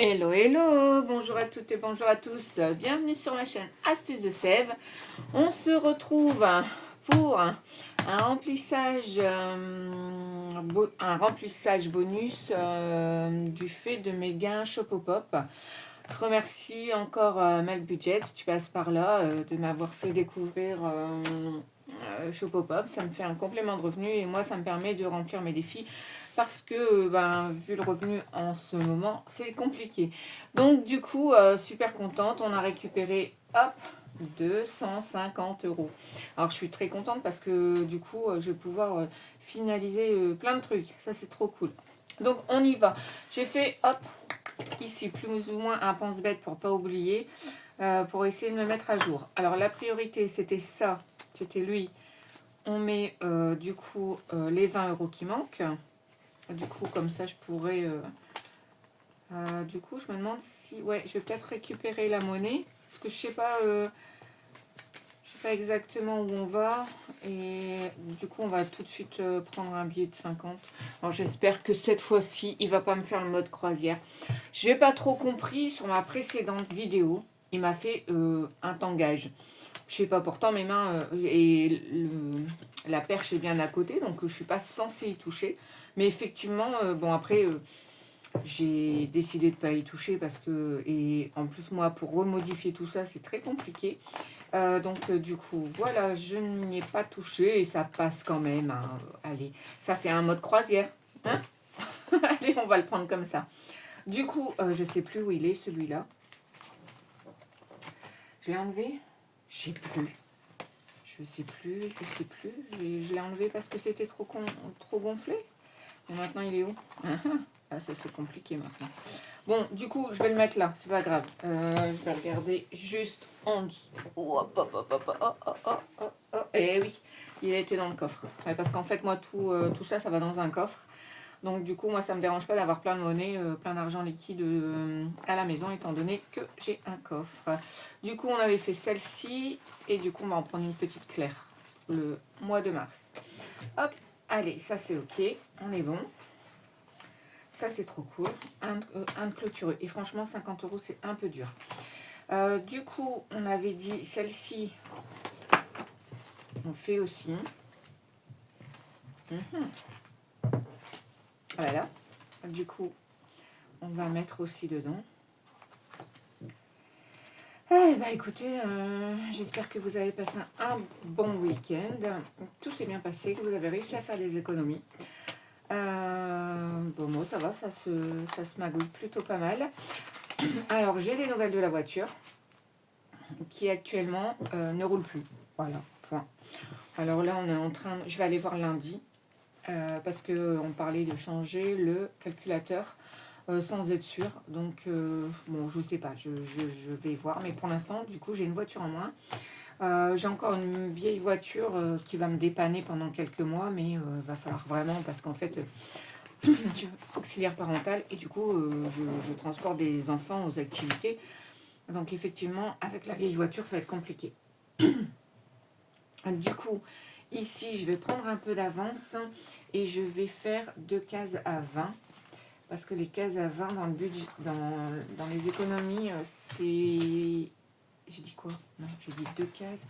Hello, hello, bonjour à toutes et bonjour à tous, bienvenue sur ma chaîne Astuces de Sève. On se retrouve pour un remplissage, un remplissage bonus du fait de mes gains Shopopop. Je remercie encore Mal Budget, si tu passes par là, de m'avoir fait découvrir Shopopop. Ça me fait un complément de revenu et moi ça me permet de remplir mes défis parce que vu le revenu en ce moment c'est compliqué. Donc du coup super contente, on a récupéré hop 250 euros. Alors je suis très contente parce que du coup je vais pouvoir finaliser plein de trucs, ça c'est trop cool. Donc on y va, j'ai fait hop ici plus ou moins un pense-bête pour pas oublier, pour essayer de me mettre à jour. Alors la priorité c'était ça, c'était lui. On met du coup les 20 euros qui manquent. Du coup comme ça je pourrais... du coup je me demande si... Ouais, je vais peut-être récupérer la monnaie. Parce que je sais pas exactement où on va. Et du coup on va tout de suite prendre un billet de 50. Alors j'espère que cette fois-ci il va pas me faire le mode croisière. Je n'ai pas trop compris sur ma précédente vidéo. Il m'a fait un tangage. Je sais pas, pourtant mes mains et la perche est bien à côté, donc je ne suis pas censée y toucher. Mais effectivement, bon après, j'ai décidé de ne pas y toucher parce que, et en plus moi, pour remodifier tout ça, c'est très compliqué. Donc du coup, voilà, je n'y ai pas touché et ça passe quand même. Hein. Allez, ça fait un mode croisière. Hein. Allez, on va le prendre comme ça. Du coup, je sais plus où il est celui-là. Je l'ai enlevé. Je sais plus. Je sais plus. Je l'ai enlevé parce que c'était trop gonflé. Et maintenant, il est où? Ah, ça c'est compliqué maintenant. Bon, du coup, je vais le mettre là. C'est pas grave. Je vais regarder juste en dessous. Eh oui, il a été dans le coffre. Ouais, parce qu'en fait, moi, tout ça, ça va dans un coffre. Donc du coup, moi, ça ne me dérange pas d'avoir plein de monnaie, plein d'argent liquide à la maison, étant donné que j'ai un coffre. Du coup, on avait fait celle-ci, et du coup, on va en prendre une petite claire, le mois de mars. Hop, allez, ça c'est ok, on est bon. Ça c'est trop cool, un de clôtureux. Et franchement, 50 euros, c'est un peu dur. Du coup, on avait dit celle-ci, on fait aussi. Voilà. Du coup, on va mettre aussi dedans. Eh bah écoutez, j'espère que vous avez passé un bon week-end. Tout s'est bien passé, que vous avez réussi à faire des économies. Bon, moi ça va, ça se magouille plutôt pas mal. Alors j'ai des nouvelles de la voiture qui actuellement ne roule plus. Voilà, point. Alors là on est en train, je vais aller voir lundi parce qu'on parlait de changer le calculateur. Sans être sûr, donc bon je sais pas, je vais voir, mais pour l'instant du coup j'ai une voiture en moins. J'ai encore une vieille voiture qui va me dépanner pendant quelques mois, mais va falloir vraiment, parce qu'en fait je suis auxiliaire parentale et du coup je transporte des enfants aux activités, donc effectivement avec la vieille voiture ça va être compliqué. Du coup ici je vais prendre un peu d'avance et je vais faire 2 cases à 20. Parce que les cases à 20 dans le budget, dans les économies, c'est... J'ai dit quoi? Non, j'ai dit 2 cases.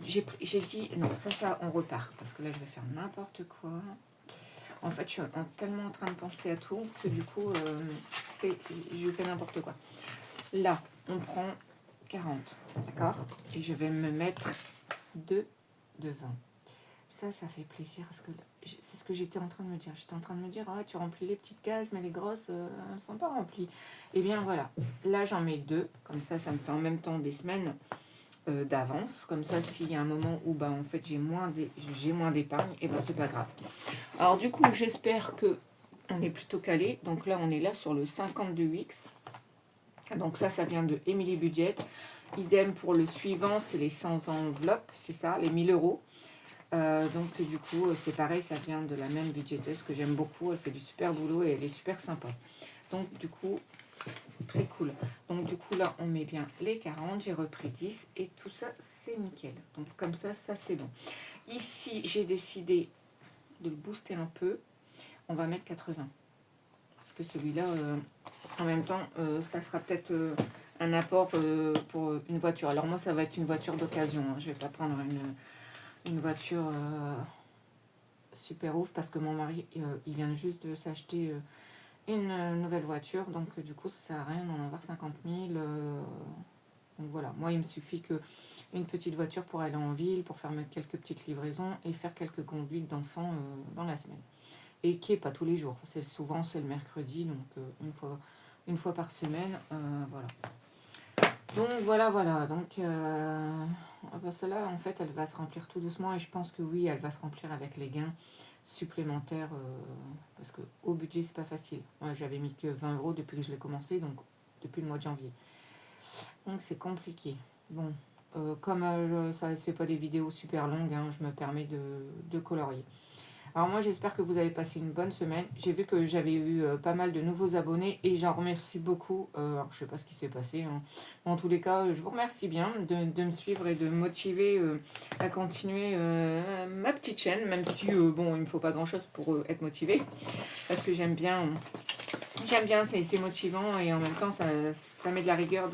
J'ai dit... Non, ça, on repart. Parce que là, je vais faire n'importe quoi. En fait, je suis tellement en train de penser à tout que du coup, je fais n'importe quoi. Là, on prend 40. D'accord? Et je vais me mettre 2 de 20. Ça fait plaisir parce que c'est ce que j'étais en train de me dire. J'étais en train de me dire, ah, tu remplis les petites cases, mais les grosses, elles ne sont pas remplies. Et bien voilà, là j'en mets 2, comme ça, ça me fait en même temps des semaines d'avance. Comme ça, s'il y a un moment où en fait j'ai moins d'épargne, et c'est pas grave. Alors du coup, j'espère que on est plutôt calé. Donc là, on est là sur le 52 X. Donc ça vient de Emily Budget. Idem pour le suivant, c'est les 100 enveloppes, c'est ça, les 1000 euros. Donc du coup c'est pareil, ça vient de la même budgéteuse que j'aime beaucoup, elle fait du super boulot et elle est super sympa. Donc du coup très cool. Donc du coup là on met bien les 40, j'ai repris 10 et tout ça c'est nickel. Donc comme ça c'est bon. Ici j'ai décidé de le booster un peu, on va mettre 80. Parce que celui-là En même temps, ça sera peut-être un apport pour une voiture. Alors moi, ça va être une voiture d'occasion. Hein. Je ne vais pas prendre une voiture super ouf parce que mon mari, il vient juste de s'acheter une nouvelle voiture. Donc du coup, ça sert à rien d'en avoir 50 000. Donc voilà, moi, il me suffit une petite voiture pour aller en ville, pour faire quelques petites livraisons et faire quelques conduites d'enfants dans la semaine. Et qui n'est pas tous les jours. Souvent, c'est le mercredi, donc une fois par semaine. Voilà. Donc voilà. Donc celle-là, en fait, elle va se remplir tout doucement et je pense que oui, elle va se remplir avec les gains supplémentaires parce que au budget, c'est pas facile. Moi, j'avais mis que 20 € depuis que je l'ai commencé, donc depuis le mois de janvier. Donc c'est compliqué. Bon, comme ça, c'est pas des vidéos super longues, hein, je me permets de colorier. Alors moi j'espère que vous avez passé une bonne semaine. J'ai vu que j'avais eu pas mal de nouveaux abonnés et j'en remercie beaucoup. Alors je sais pas ce qui s'est passé. Hein. En tous les cas, je vous remercie bien de me suivre et de me motiver à continuer ma petite chaîne, même si bon, il me faut pas grand chose pour être motivé. Parce que j'aime bien, c'est motivant et en même temps ça met de la rigueur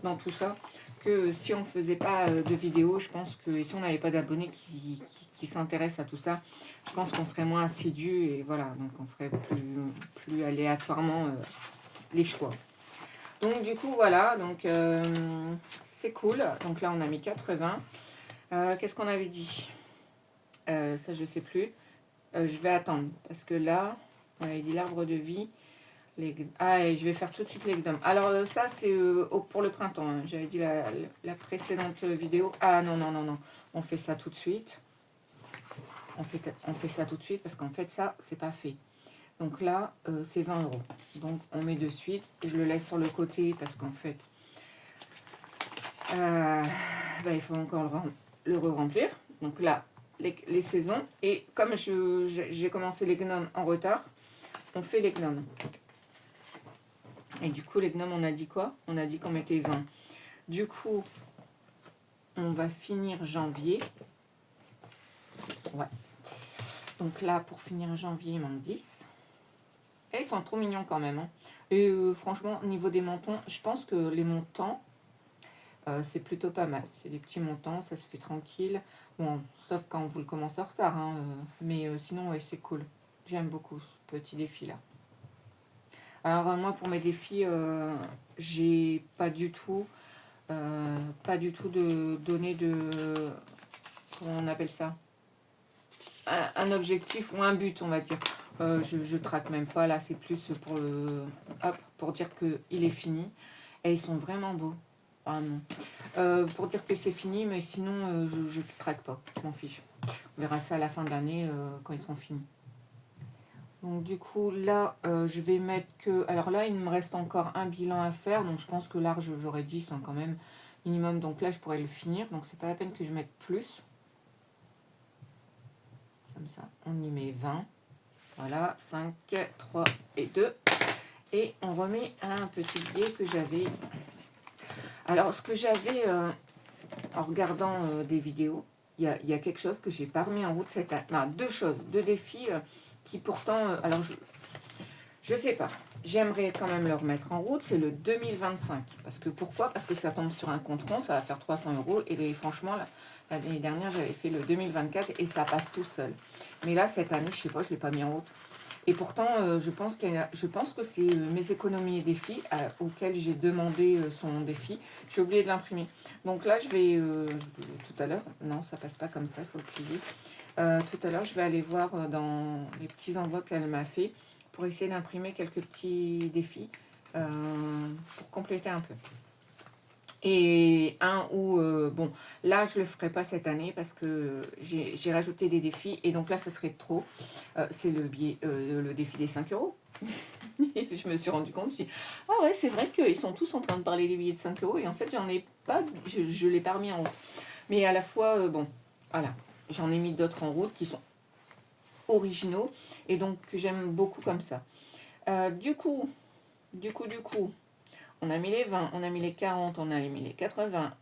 dans tout ça. Que si on ne faisait pas de vidéos, je pense que si on n'avait pas d'abonnés qui s'intéressent à tout ça, je pense qu'on serait moins assidu et voilà, donc on ferait plus aléatoirement les choix. Donc du coup voilà, donc c'est cool. Donc là on a mis 80. Qu'est-ce qu'on avait dit ça je sais plus. Je vais attendre parce que là on avait dit l'arbre de vie. Et je vais faire tout de suite les gnomes. Alors ça c'est pour le printemps. Hein. J'avais dit la précédente vidéo. Ah non. On fait ça tout de suite. On fait ça tout de suite parce qu'en fait ça c'est pas fait. Donc là c'est 20 €. Donc on met de suite. Et je le laisse sur le côté parce qu'en fait il faut encore le remplir. Donc là les saisons. Et comme j'ai commencé les gnomes en retard, on fait les gnomes. Et du coup, les gnomes, on a dit quoi? On a dit qu'on mettait 20. Du coup, on va finir janvier. Ouais. Donc là, pour finir janvier, il manque 10. Et ils sont trop mignons quand même. Hein. Et franchement, au niveau des montants, je pense que les montants, c'est plutôt pas mal. C'est des petits montants, ça se fait tranquille. Bon, sauf quand vous le commencez en retard. Hein, mais sinon, ouais, c'est cool. J'aime beaucoup ce petit défi-là. Alors moi pour mes défis, j'ai pas du tout de donner de, comment on appelle ça, un objectif ou un but on va dire. Je traque même pas là, c'est plus pour dire que il est fini. Et ils sont vraiment beaux. Ah non. Pour dire que c'est fini, mais sinon je traque pas, je m'en fiche. On verra ça à la fin de l'année quand ils seront finis. Donc du coup là je vais mettre que... Alors là il me reste encore un bilan à faire. Donc je pense que là j'aurai 10 hein, quand même minimum. Donc là je pourrais le finir. Donc c'est pas la peine que je mette plus. Comme ça on y met 20. Voilà 5, 3 et 2. Et on remet un petit billet que j'avais. Alors ce que j'avais en regardant des vidéos. Il y a quelque chose que j'ai pas remis en route cette année. Non, deux défis qui pourtant... alors je sais pas. J'aimerais quand même le remettre en route. C'est le 2025. Parce que pourquoi? Parce que ça tombe sur un compte rond. Ça va faire 300 €. Et franchement, l'année dernière, j'avais fait le 2024 et ça passe tout seul. Mais là, cette année, je sais pas, je l'ai pas mis en route. Et pourtant, je pense que c'est mes économies et défis auxquels j'ai demandé son défi. J'ai oublié de l'imprimer. Donc là, je vais tout à l'heure. Non, ça passe pas comme ça. Il faut le plier. Tout à l'heure, je vais aller voir dans les petits envois qu'elle m'a fait pour essayer d'imprimer quelques petits défis pour compléter un peu. Et bon, là je le ferai pas cette année parce que j'ai rajouté des défis et donc là ce serait trop. C'est le défi des 5 €. Et je me suis rendu compte, je dis, ah ouais c'est vrai qu'ils sont tous en train de parler des billets de 5 € et en fait j'en ai pas, je l'ai pas remis en route. Mais à la fois, bon, voilà, j'en ai mis d'autres en route qui sont originaux et donc que j'aime beaucoup comme ça. Du coup, on a mis les 20, on a mis les 40, on a mis les 80.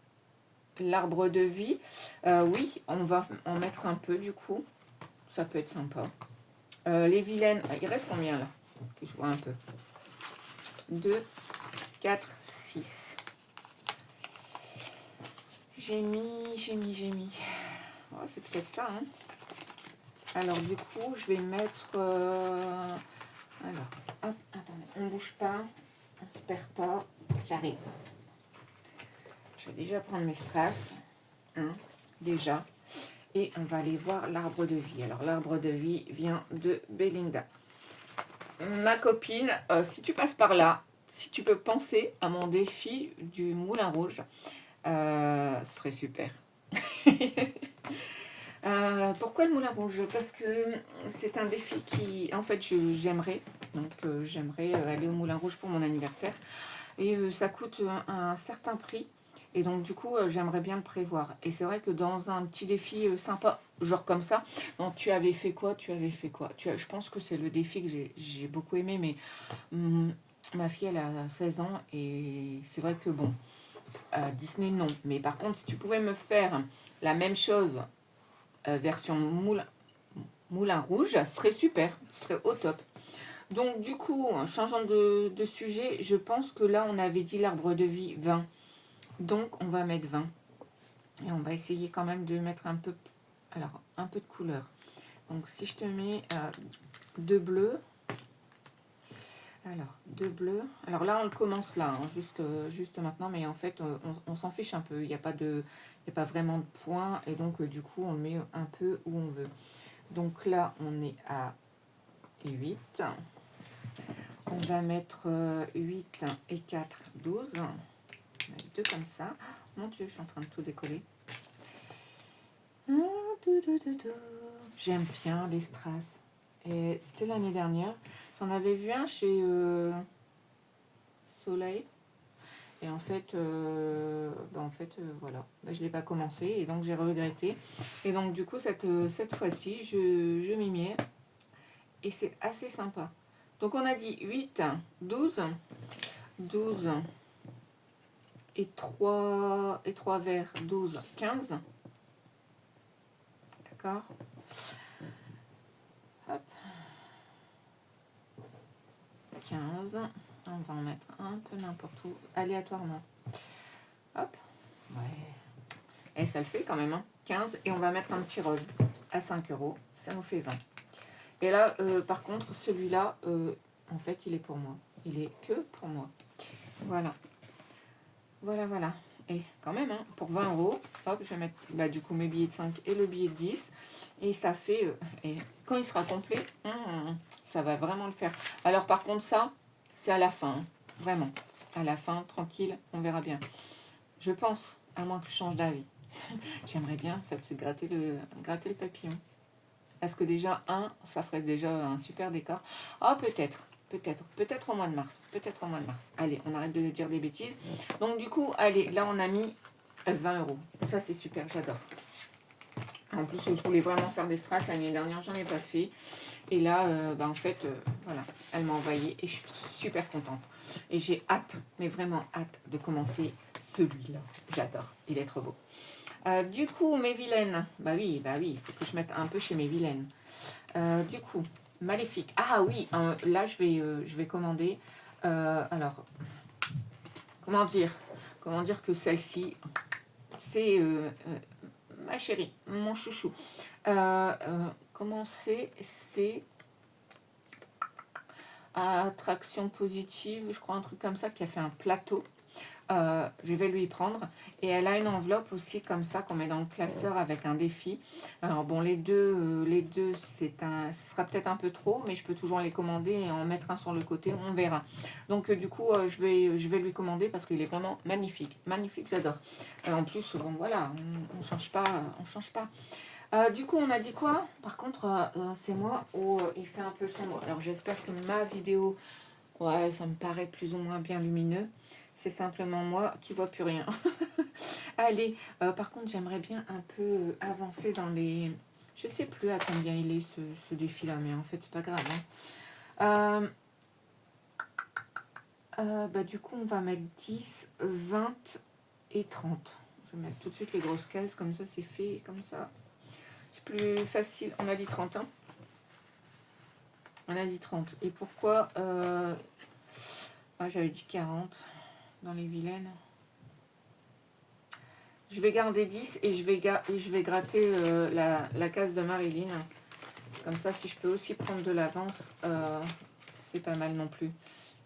L'arbre de vie, oui, on va en mettre un peu du coup. Ça peut être sympa. Les vilaines, il reste combien là? Que je vois un peu. 2, 4, 6. J'ai mis. Oh, c'est peut-être ça, hein. Alors, du coup, je vais mettre... alors, hop, attendez, on ne bouge pas, on ne se perd pas. J'arrive. Je vais déjà prendre mes strass, hein, déjà. Et on va aller voir l'arbre de vie. Alors, l'arbre de vie vient de Belinda. Ma copine, si tu passes par là, si tu peux penser à mon défi du moulin rouge, ce serait super. Pourquoi le moulin rouge? Parce que c'est un défi qui, en fait, j'aimerais. Donc, j'aimerais aller au moulin rouge pour mon anniversaire. Et ça coûte un certain prix. Et donc, du coup, j'aimerais bien le prévoir. Et c'est vrai que dans un petit défi sympa, genre comme ça, bon, tu avais fait quoi? Je pense que c'est le défi que j'ai beaucoup aimé. Mais ma fille, elle a 16 ans. Et c'est vrai que, bon, Disney, non. Mais par contre, si tu pouvais me faire la même chose, version moulin rouge, ce serait super. Ce serait au top. Donc, du coup, changeant de sujet, je pense que là, on avait dit l'arbre de vie 20. Donc, on va mettre 20. Et on va essayer quand même de mettre un peu de couleur. Donc, si je te mets 2 bleus. Alors, 2 bleus. Alors là, on le commence là, hein, juste maintenant. Mais en fait, on s'en fiche un peu. Il n'y a pas vraiment de points. Et donc, du coup, on le met un peu où on veut. Donc là, on est à 8. On va mettre 8 et 4, 12. On va mettre 2 comme ça. Mon Dieu, je suis en train de tout décoller. J'aime bien les strass. Et c'était l'année dernière. J'en avais vu un chez Soleil. Et en fait, voilà. Je ne l'ai pas commencé et donc j'ai regretté. Et donc du coup, cette fois-ci, je m'y mets. Et c'est assez sympa. Donc on a dit 8, 12 et 3 verts, 12, 15. D'accord. Hop. 15. On va en mettre un peu n'importe où, aléatoirement. Hop. Ouais. Et ça le fait quand même, hein. 15. Et on va mettre un petit rose à 5 €. Ça nous fait 20. Et là, par contre, celui-là, en fait, il est pour moi. Il est que pour moi. Voilà. Voilà. Et quand même, hein, pour 20 €, hop, je vais mettre du coup mes billets de 5 et le billet de 10. Et ça fait... et quand il sera complet, ça va vraiment le faire. Alors par contre, ça, c'est à la fin. Hein, vraiment. À la fin, tranquille, on verra bien. Je pense, à moins que je change d'avis. J'aimerais bien, en fait, c'est gratter le papillon. Est-ce que déjà, ça ferait déjà un super décor? Ah, peut-être au mois de mars. Allez, on arrête de dire des bêtises. Donc, du coup, allez, là, on a mis 20 €. Ça, c'est super, j'adore. En plus, je voulais vraiment faire des strass. L'année dernière, j'en ai pas fait. Et là, en fait, voilà, elle m'a envoyé et je suis super contente. Et j'ai hâte, mais vraiment hâte de commencer celui-là. J'adore, il est trop beau. Du coup, mes vilaines. Bah oui, il faut que je mette un peu chez mes vilaines. Du coup, Maléfique. Ah oui, là, je vais commander. Alors, comment dire que celle-ci, c'est ma chérie, mon chouchou. Comment c'est attraction positive, je crois, un truc comme ça, qui a fait un plateau. Je vais lui prendre. Et elle a une enveloppe aussi comme ça qu'on met dans le classeur avec un défi. Alors bon, les deux ce sera peut-être un peu trop, mais je peux toujours les commander et en mettre un sur le côté, on verra. Donc du coup, je vais lui commander parce qu'il est vraiment magnifique. Magnifique, j'adore. En plus, bon voilà, on change pas. Du coup, on a dit quoi? Par contre, c'est moi où il fait un peu sombre. Alors j'espère que ma vidéo, ouais, ça me paraît plus ou moins bien lumineux. C'est simplement moi qui vois plus rien. Allez, par contre, j'aimerais bien un peu avancer dans les... Je sais plus à combien il est ce défi-là, mais en fait, c'est pas grave. Hein. Du coup, on va mettre 10, 20 et 30. Je vais mettre tout de suite les grosses cases, comme ça, c'est fait, comme ça. C'est plus facile. On a dit 30, hein. On a dit 30. Et pourquoi Ah, j'avais dit 40 dans les vilaines. Je vais garder 10 et je vais gratter la case de Marilyn. Comme ça, si je peux aussi prendre de l'avance, c'est pas mal non plus.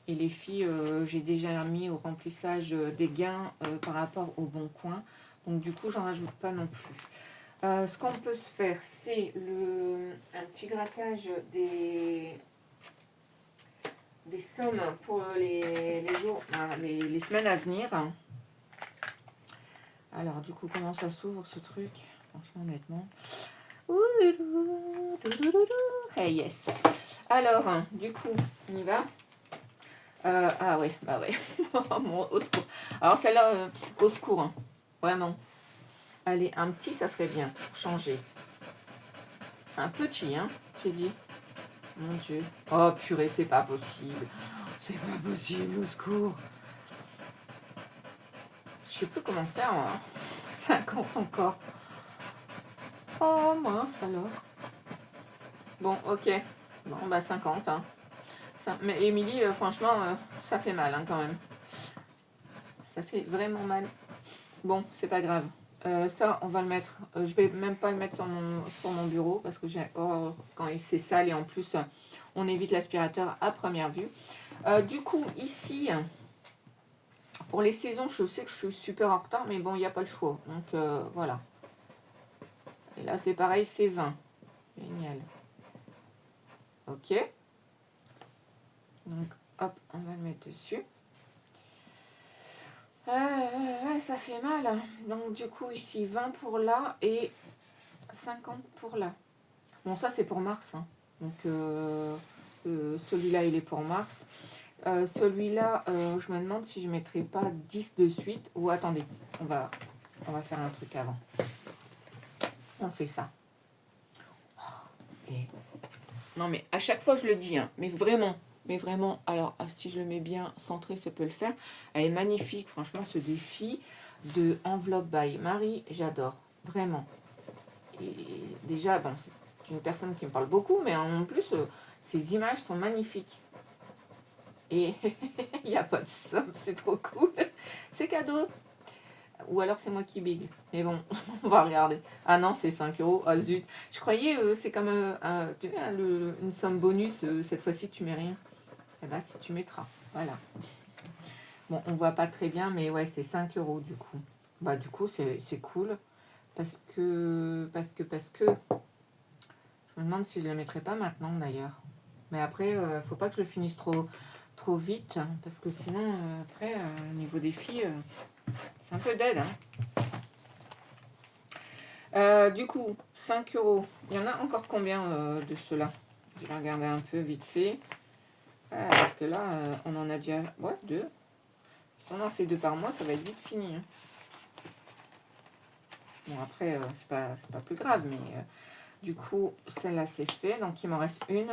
Et les filles, j'ai déjà mis au remplissage des gains par rapport au bon coin. Donc du coup, j'en rajoute pas non plus. Ce qu'on peut se faire, c'est un petit grattage des sommes pour les jours, les semaines à venir. Alors du coup, comment ça s'ouvre ce truc? Franchement, honnêtement. Hey yes. Alors, du coup, on y va. Ah ouais, bah ouais. Au secours. Alors celle-là, au secours, hein. Vraiment. Allez, un petit, ça serait bien pour changer. Un petit, hein, j'ai dit. Mon Dieu. Oh purée, c'est pas possible. C'est pas possible, au secours. Je sais plus comment faire, moi. 50 encore. Oh mince alors. Bon, ok. Bon, bah 50, hein. Mais Émilie, franchement, ça fait mal, hein, quand même. Ça fait vraiment mal. Bon, c'est pas grave. Ça, on va le mettre. Je vais même pas le mettre sur mon bureau parce que j'ai quand c'est sale et en plus, on évite l'aspirateur à première vue. Du coup, ici, pour les saisons, je sais que je suis super en retard, mais bon, il n'y a pas le choix. Donc, voilà. Et là, c'est pareil, c'est 20. Génial. Ok. Donc, hop, on va le mettre dessus. Ça fait mal, hein. Donc du coup ici 20 pour là et 50 pour là. Bon, ça c'est pour mars, hein. Donc celui-là il est pour mars. Celui-là, je me demande si je ne mettrai pas 10 de suite. Ou attendez, on va faire un truc avant. On fait ça. Et... Non mais à chaque fois je le dis, hein, mais vraiment, alors si je le mets bien centré, ça peut le faire. Elle est magnifique, franchement, ce défi de enveloppe by Marie, j'adore, vraiment. Et déjà, bon, c'est une personne qui me parle beaucoup, mais en plus, ces images sont magnifiques. Et il n'y a pas de somme, c'est trop cool. C'est cadeau. Ou alors c'est moi qui big. Mais bon, on va regarder. Ah non, c'est 5 euros. Ah zut. Je croyais, c'est comme tu vois, une somme bonus. Cette fois-ci, tu mets rien. Eh bien, si tu mettras. Voilà. Bon, on voit pas très bien, mais ouais, c'est 5 euros du coup. Bah, du coup, c'est cool. Parce que. Je me demande si je ne le mettrai pas maintenant d'ailleurs. Mais après, faut pas que je le finisse trop vite. Hein, parce que sinon, après, au niveau des filles, c'est un peu dead. Hein. Du coup, 5 euros. Il y en a encore combien de ceux-là? Je vais regarder un peu vite fait. Parce que là, on en a déjà... Ouais, 2. Si on en fait 2 par mois, ça va être vite fini. Hein. Bon, après, c'est pas plus grave, mais du coup, celle-là, c'est fait. Donc, il m'en reste 1,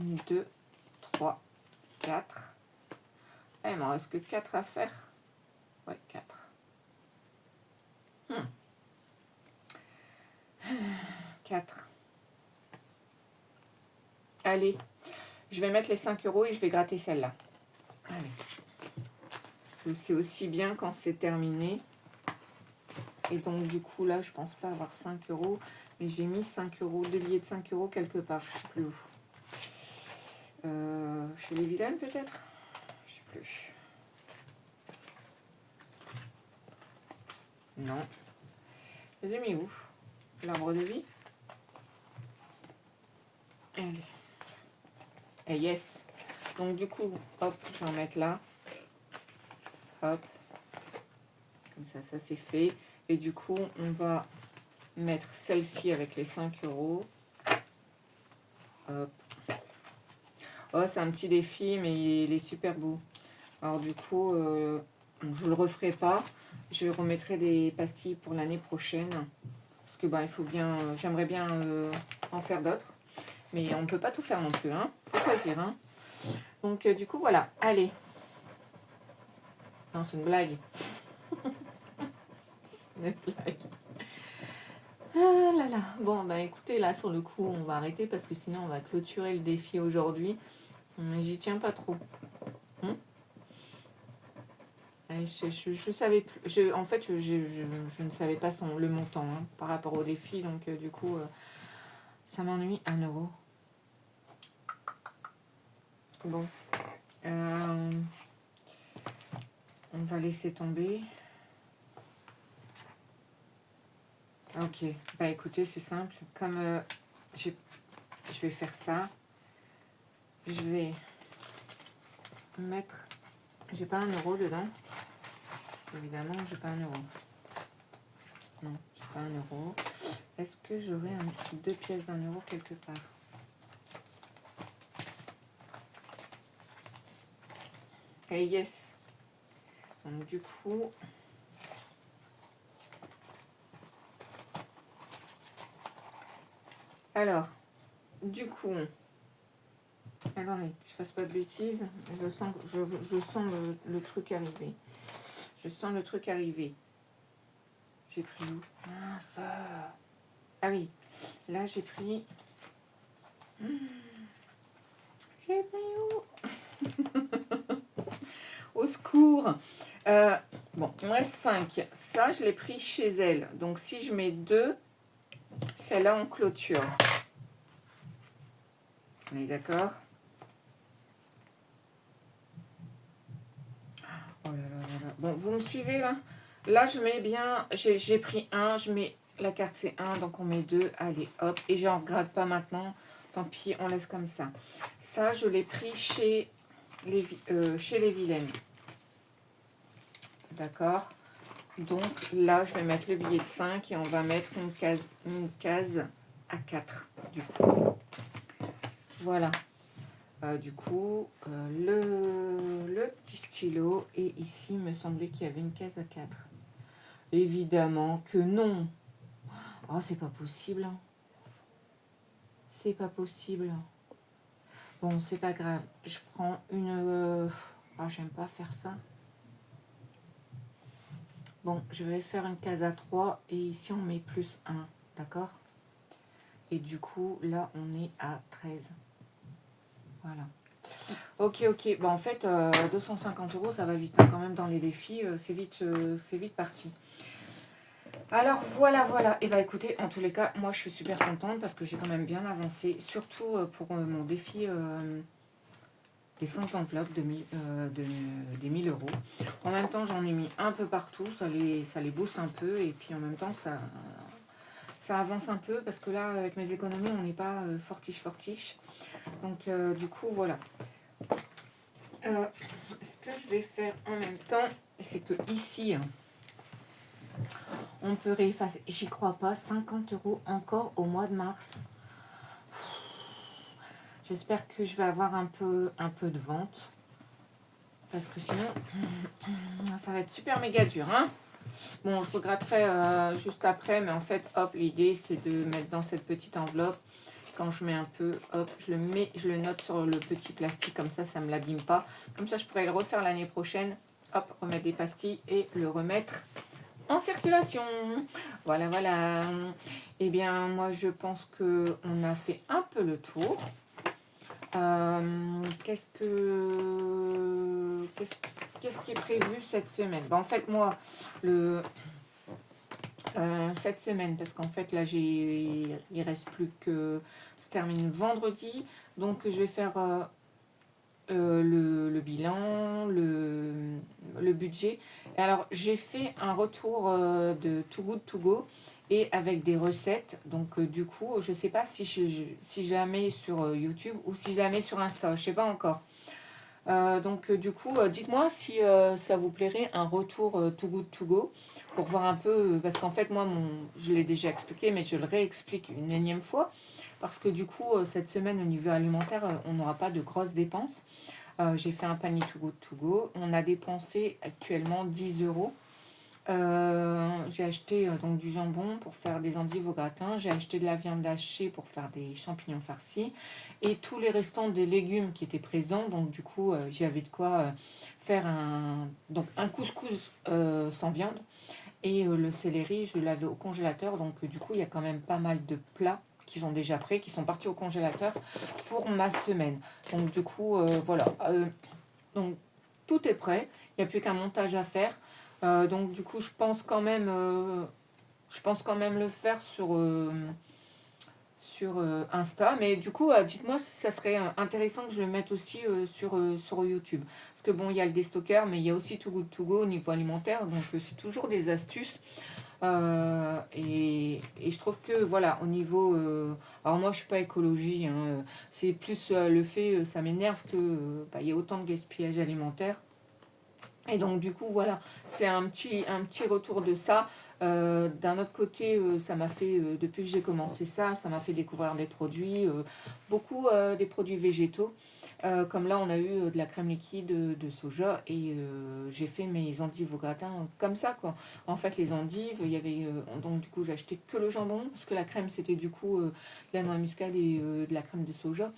2, 3, 4. Il m'en reste que 4 à faire. Ouais, 4. 4. Allez, je vais mettre les 5 euros et je vais gratter celle-là. Allez. C'est aussi bien quand c'est terminé. Et donc, du coup, là, je pense pas avoir 5 euros. Mais j'ai mis 5 euros, 2 billets de 5 euros quelque part. Je sais plus où. Chez les vilaines, peut-être? Je sais plus. Non. Je les ai mis où? L'arbre de vie? Allez. Et yes. Donc, du coup, hop, je vais en mettre là. Hop. Comme ça c'est fait. Et du coup, on va mettre celle-ci avec les 5 euros. Hop. Oh, c'est un petit défi, mais il est super beau. Alors du coup, je le referai pas. Je remettrai des pastilles pour l'année prochaine. Parce que il faut bien, j'aimerais bien en faire d'autres. Mais on ne peut pas tout faire non plus. Hein. Faut choisir. Hein. Donc du coup, voilà. Allez. Non, c'est une blague. C'est une blague. Ah là là. Bon, écoutez, là, sur le coup, on va arrêter parce que sinon, on va clôturer le défi aujourd'hui. Mais j'y tiens pas trop. Et je savais plus. En fait, je ne savais pas le montant hein, par rapport au défi. Donc, du coup, ça m'ennuie 1 €. Bon. On va laisser tomber. Ok. Bah écoutez, c'est simple. Comme je vais faire ça, je vais mettre... J'ai pas 1 € dedans. Évidemment, j'ai pas 1 €. Non, j'ai pas 1 €. Est-ce que j'aurai 2 pièces d'1 € quelque part? Et yes. Donc du coup... Alors, du coup... Attendez, je fasse pas de bêtises. Je sens le truc arriver. Je sens le truc arriver. J'ai pris où? Ah, ça. Ah oui, là j'ai pris... J'ai pris où? Au secours. Bon, il me reste 5. Ça, je l'ai pris chez elle. Donc, si je mets 2, celle-là, on clôture. On est d'accord? Oh là là là là. Bon, vous me suivez là? Là, je mets bien... J'ai pris 1, je mets... La carte, c'est 1, donc on met 2. Allez, hop. Et j'en regrette pas maintenant. Tant pis, on laisse comme ça. Ça, je l'ai pris chez les Vilaines. D'accord? Donc là, je vais mettre le billet de 5 et on va mettre une case à 4 du coup. Voilà. Du coup, le petit stylo. Et ici, il me semblait qu'il y avait une case à 4. Évidemment que non. Oh, c'est pas possible. Hein. C'est pas possible. Bon, c'est pas grave. Je prends une... Ah, j'aime pas faire ça. Bon, je vais faire une case à 3 et ici on met plus 1, d'accord? Et du coup, là, on est à 13. Voilà. Ok, ok. Bon, en fait, 250 €, ça va vite. Hein, quand même, dans les défis, c'est vite parti. Alors, voilà, voilà. Et bah, écoutez, en tous les cas, moi, je suis super contente parce que j'ai quand même bien avancé. Surtout pour mon défi des 100 enveloppes des 1000 €. En même temps, j'en ai mis un peu partout. Ça les booste un peu. Et puis, en même temps, ça avance un peu parce que là, avec mes économies, on n'est pas fortiche. Donc, du coup, voilà. Ce que je vais faire en même temps, c'est que ici, on peut réeffacer. J'y crois pas, 50 € encore au mois de mars. J'espère que je vais avoir un peu de vente. Parce que sinon, ça va être super méga dur. Hein. Bon, je regretterai juste après, mais en fait, hop, l'idée, c'est de mettre dans cette petite enveloppe. Quand je mets un peu, hop, je le note sur le petit plastique, comme ça ne me l'abîme pas. Comme ça, je pourrais le refaire l'année prochaine. Hop, remettre des pastilles et le remettre en circulation. Voilà, voilà. Eh bien, moi, je pense qu'on a fait un peu le tour. Qu'est-ce qui est prévu cette semaine? En fait, moi, cette semaine, parce qu'en fait, là, il reste plus que... se termine vendredi. Donc, je vais faire le bilan, le budget. Et alors, j'ai fait un retour de Too Good To Go et avec des recettes. Donc, du coup, je ne sais pas si je la mets sur YouTube ou si je la mets sur Insta. Je ne sais pas encore. Donc, du coup, dites-moi si ça vous plairait un retour Too Good To Go pour voir un peu, parce qu'en fait, moi, je l'ai déjà expliqué, mais je le réexplique une énième fois, parce que du coup, cette semaine, au niveau alimentaire, on n'aura pas de grosses dépenses. J'ai fait un panier Too Good To Go. On a dépensé actuellement 10 €. J'ai acheté donc du jambon pour faire des endives au gratin. J'ai acheté de la viande hachée pour faire des champignons farcis. Et tous les restants des légumes qui étaient présents. Donc du coup, j'avais de quoi faire un couscous sans viande. Et le céleri, je l'avais au congélateur. Donc du coup, il y a quand même pas mal de plats qui sont déjà prêts, qui sont partis au congélateur pour ma semaine. Donc du coup, voilà. Donc tout est prêt. Il n'y a plus qu'un montage à faire. Donc du coup, je pense quand même le faire sur Insta. Mais du coup, dites-moi si ça serait intéressant que je le mette aussi sur YouTube. Parce que bon, il y a le déstocker, mais il y a aussi Too Good To Go au niveau alimentaire. Donc c'est toujours des astuces. Et je trouve que voilà, au niveau... alors moi, je suis pas écologie. Hein, c'est plus le fait, ça m'énerve que bah, y ait autant de gaspillage alimentaire. Et donc du coup voilà, c'est un petit retour de ça. D'un autre côté, ça m'a fait, depuis que j'ai commencé ça m'a fait découvrir des produits, beaucoup des produits végétaux. Comme là, on a eu de la crème liquide de soja et j'ai fait mes endives au gratin comme ça quoi. En fait, les endives, il y avait donc du coup j'ai acheté que le jambon parce que la crème c'était du coup de la noix muscade et de la crème de soja.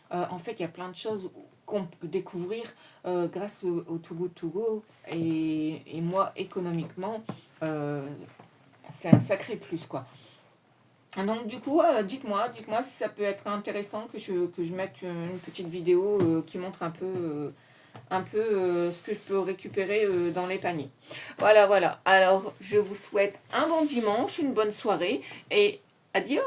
En fait, il y a plein de choses qu'on peut découvrir grâce au Too Good To Go. Et moi, économiquement, c'est un sacré plus, quoi. Donc du coup, dites-moi si ça peut être intéressant que je mette une petite vidéo qui montre un peu ce que je peux récupérer dans les paniers. Voilà, voilà. Alors, je vous souhaite un bon dimanche, une bonne soirée et adios.